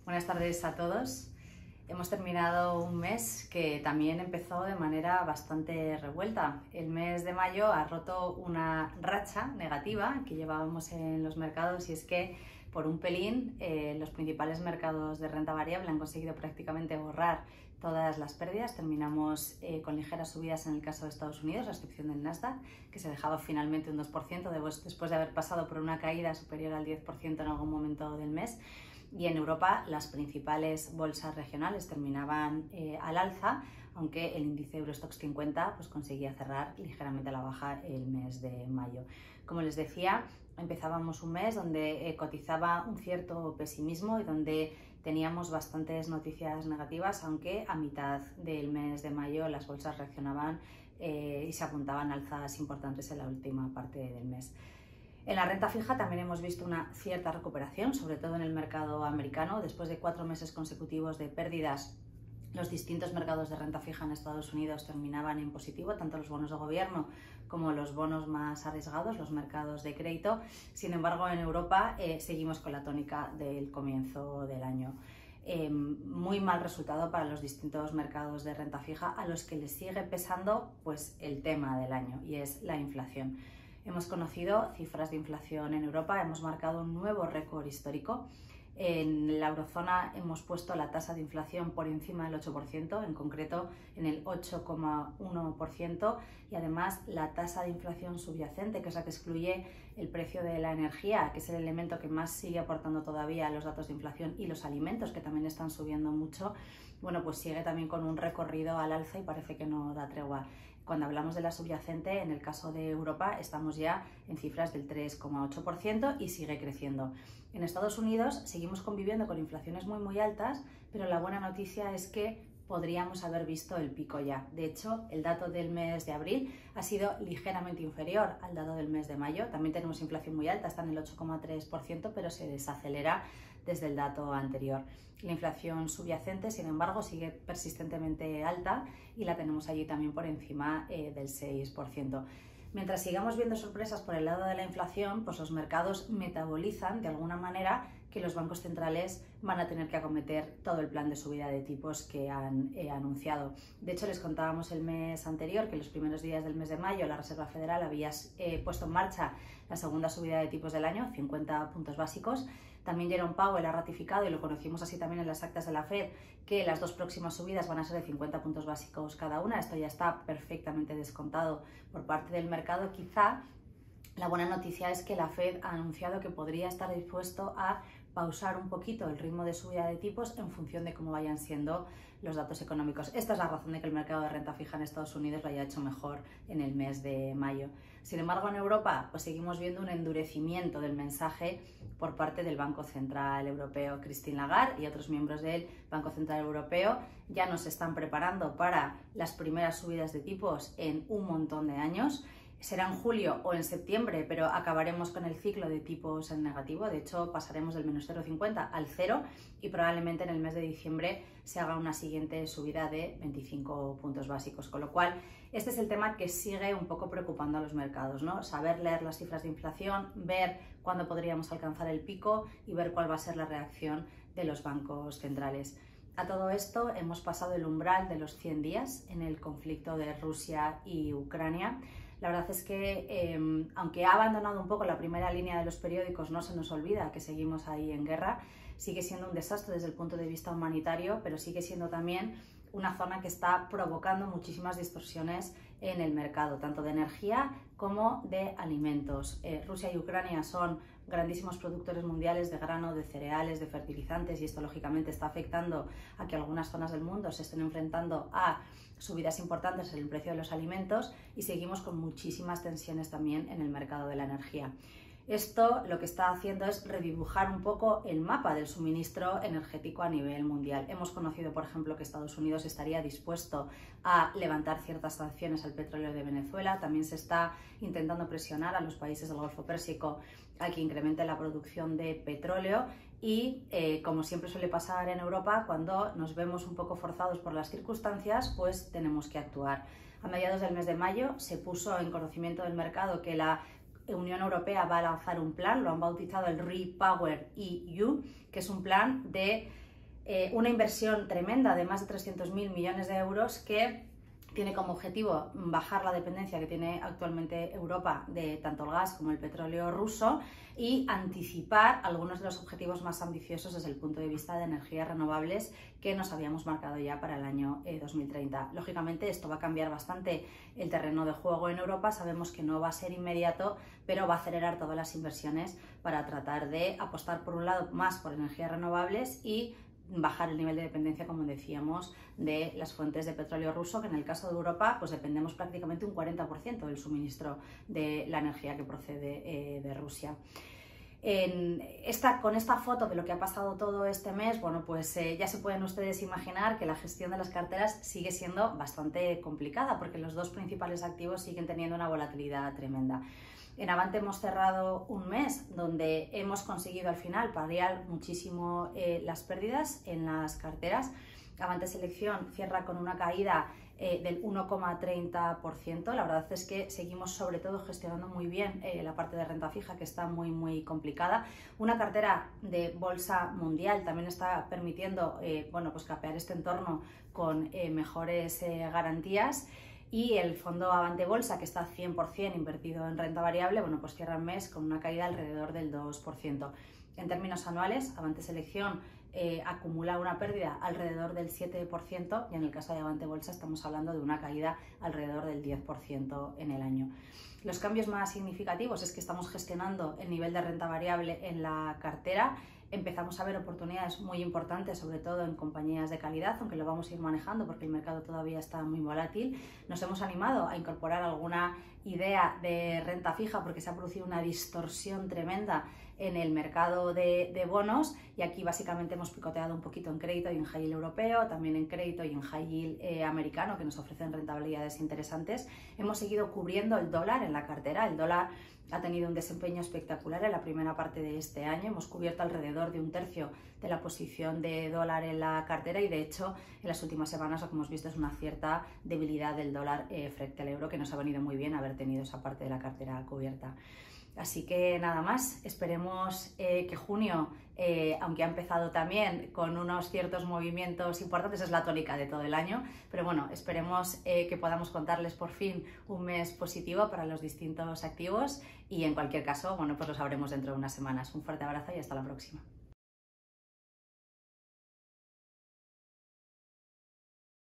Buenas tardes a todos. Hemos terminado un mes que también empezó de manera bastante revuelta. El mes de mayo ha roto una racha negativa que llevábamos en los mercados, y es que por un pelín los principales mercados de renta variable han conseguido prácticamente borrar todas las pérdidas. Terminamos con ligeras subidas en el caso de Estados Unidos, a excepción del Nasdaq, que se dejaba finalmente un 2% después de haber pasado por una caída superior al 10% en algún momento del mes. Y en Europa las principales bolsas regionales terminaban al alza, aunque el índice Eurostoxx 50 conseguía cerrar ligeramente a la baja el mes de mayo. Como les decía, empezábamos un mes donde cotizaba un cierto pesimismo y donde teníamos bastantes noticias negativas, aunque a mitad del mes de mayo las bolsas reaccionaban y se apuntaban alzas importantes en la última parte del mes. En la renta fija también hemos visto una cierta recuperación, sobre todo en el mercado americano. Después de 4 meses consecutivos de pérdidas, los distintos mercados de renta fija en Estados Unidos terminaban en positivo, tanto los bonos de gobierno como los bonos más arriesgados, los mercados de crédito. Sin embargo, en Europa seguimos con la tónica del comienzo del año. Muy mal resultado para los distintos mercados de renta fija, a los que les sigue pesando el tema del año, y es la inflación. Hemos conocido cifras de inflación en Europa, hemos marcado un nuevo récord histórico. En la eurozona hemos puesto la tasa de inflación por encima del 8%, en concreto en el 8,1%, y además la tasa de inflación subyacente, que es la que excluye el precio de la energía, que es el elemento que más sigue aportando todavía a los datos de inflación, y los alimentos, que también están subiendo mucho, sigue también con un recorrido al alza y parece que no da tregua. Cuando hablamos de la subyacente, en el caso de Europa, estamos ya en cifras del 3,8% y sigue creciendo. En Estados Unidos seguimos conviviendo con inflaciones muy altas, pero la buena noticia es que podríamos haber visto el pico ya. De hecho, el dato del mes de abril ha sido ligeramente inferior al dato del mes de mayo. También tenemos inflación muy alta, está en el 8,3%, pero se desacelera desde el dato anterior. La inflación subyacente, sin embargo, sigue persistentemente alta y la tenemos allí también por encima del 6%. Mientras sigamos viendo sorpresas por el lado de la inflación, los mercados metabolizan de alguna manera que los bancos centrales van a tener que acometer todo el plan de subida de tipos que han anunciado. De hecho, les contábamos el mes anterior que en los primeros días del mes de mayo la Reserva Federal había puesto en marcha la segunda subida de tipos del año, 50 puntos básicos. También Jerome Powell ha ratificado, y lo conocimos así también en las actas de la Fed, que las 2 próximas subidas van a ser de 50 puntos básicos cada una. Esto ya está perfectamente descontado por parte del mercado. Quizá la buena noticia es que la Fed ha anunciado que podría estar dispuesto a pausar un poquito el ritmo de subida de tipos en función de cómo vayan siendo los datos económicos. Esta es la razón de que el mercado de renta fija en Estados Unidos lo haya hecho mejor en el mes de mayo. Sin embargo, en Europa seguimos viendo un endurecimiento del mensaje por parte del Banco Central Europeo. Christine Lagarde y otros miembros del Banco Central Europeo ya nos están preparando para las primeras subidas de tipos en un montón de años. Será en julio o en septiembre, pero acabaremos con el ciclo de tipos en negativo. De hecho, pasaremos del menos 0,50 al 0, y probablemente en el mes de diciembre se haga una siguiente subida de 25 puntos básicos. Con lo cual, este es el tema que sigue un poco preocupando a los mercados, ¿no? Saber leer las cifras de inflación, ver cuándo podríamos alcanzar el pico y ver cuál va a ser la reacción de los bancos centrales. A todo esto hemos pasado el umbral de los 100 días en el conflicto de Rusia y Ucrania. La verdad es que, aunque ha abandonado un poco la primera línea de los periódicos, no se nos olvida que seguimos ahí en guerra. Sigue siendo un desastre desde el punto de vista humanitario, pero sigue siendo también una zona que está provocando muchísimas distorsiones en el mercado, tanto de energía como de alimentos. Rusia y Ucrania son grandísimos productores mundiales de grano, de cereales, de fertilizantes, y esto lógicamente está afectando a que algunas zonas del mundo se estén enfrentando a subidas importantes en el precio de los alimentos, y seguimos con muchísimas tensiones también en el mercado de la energía. Esto lo que está haciendo es redibujar un poco el mapa del suministro energético a nivel mundial. Hemos conocido, por ejemplo, que Estados Unidos estaría dispuesto a levantar ciertas sanciones al petróleo de Venezuela. También se está intentando presionar a los países del Golfo Pérsico a que incrementen la producción de petróleo. Y como siempre suele pasar en Europa, cuando nos vemos un poco forzados por las circunstancias, tenemos que actuar. A mediados del mes de mayo se puso en conocimiento del mercado que la Unión Europea va a lanzar un plan, lo han bautizado el REPowerEU, que es un plan de una inversión tremenda de más de 300.000 millones de euros que tiene como objetivo bajar la dependencia que tiene actualmente Europa de tanto el gas como el petróleo ruso y anticipar algunos de los objetivos más ambiciosos desde el punto de vista de energías renovables que nos habíamos marcado ya para el año 2030. Lógicamente esto va a cambiar bastante el terreno de juego en Europa, sabemos que no va a ser inmediato, pero va a acelerar todas las inversiones para tratar de apostar por un lado más por energías renovables y bajar el nivel de dependencia, como decíamos, de las fuentes de petróleo ruso, que en el caso de Europa pues dependemos prácticamente un 40% del suministro de la energía que procede de Rusia. Con esta foto de lo que ha pasado todo este mes, bueno, pues ya se pueden ustedes imaginar que la gestión de las carteras sigue siendo bastante complicada porque los dos principales activos siguen teniendo una volatilidad tremenda. En Avante hemos cerrado un mes donde hemos conseguido al final paliar muchísimo las pérdidas en las carteras. Avante Selección cierra con una caída del 1,30%. La verdad es que seguimos sobre todo gestionando muy bien la parte de renta fija, que está muy complicada. Una cartera de bolsa mundial también está permitiendo bueno, pues capear este entorno con mejores garantías. Y el fondo Avante Bolsa, que está 100% invertido en renta variable, bueno, pues cierra el mes con una caída alrededor del 2%. En términos anuales, Avante Selección acumula una pérdida alrededor del 7% y en el caso de Avante Bolsa estamos hablando de una caída alrededor del 10% en el año. Los cambios más significativos es que estamos gestionando el nivel de renta variable en la cartera. Empezamos a ver oportunidades muy importantes, sobre todo en compañías de calidad, aunque lo vamos a ir manejando porque el mercado todavía está muy volátil. Nos hemos animado a incorporar alguna idea de renta fija porque se ha producido una distorsión tremenda en el mercado de bonos y aquí básicamente hemos picoteado un poquito en crédito y en high yield europeo, también en crédito y en high yield americano, que nos ofrecen rentabilidades interesantes. Hemos seguido cubriendo el dólar en la cartera. El dólar ha tenido un desempeño espectacular en la primera parte de este año. Hemos cubierto alrededor de un tercio de la posición de dólar en la cartera y de hecho en las últimas semanas lo que hemos visto es una cierta debilidad del dólar frente al euro, que nos ha venido muy bien haber tenido esa parte de la cartera cubierta. Así que nada más, esperemos que junio, aunque ha empezado también con unos ciertos movimientos importantes, es la tónica de todo el año, pero bueno, esperemos que podamos contarles por fin un mes positivo para los distintos activos y en cualquier caso, bueno, pues lo sabremos dentro de unas semanas. Un fuerte abrazo y hasta la próxima.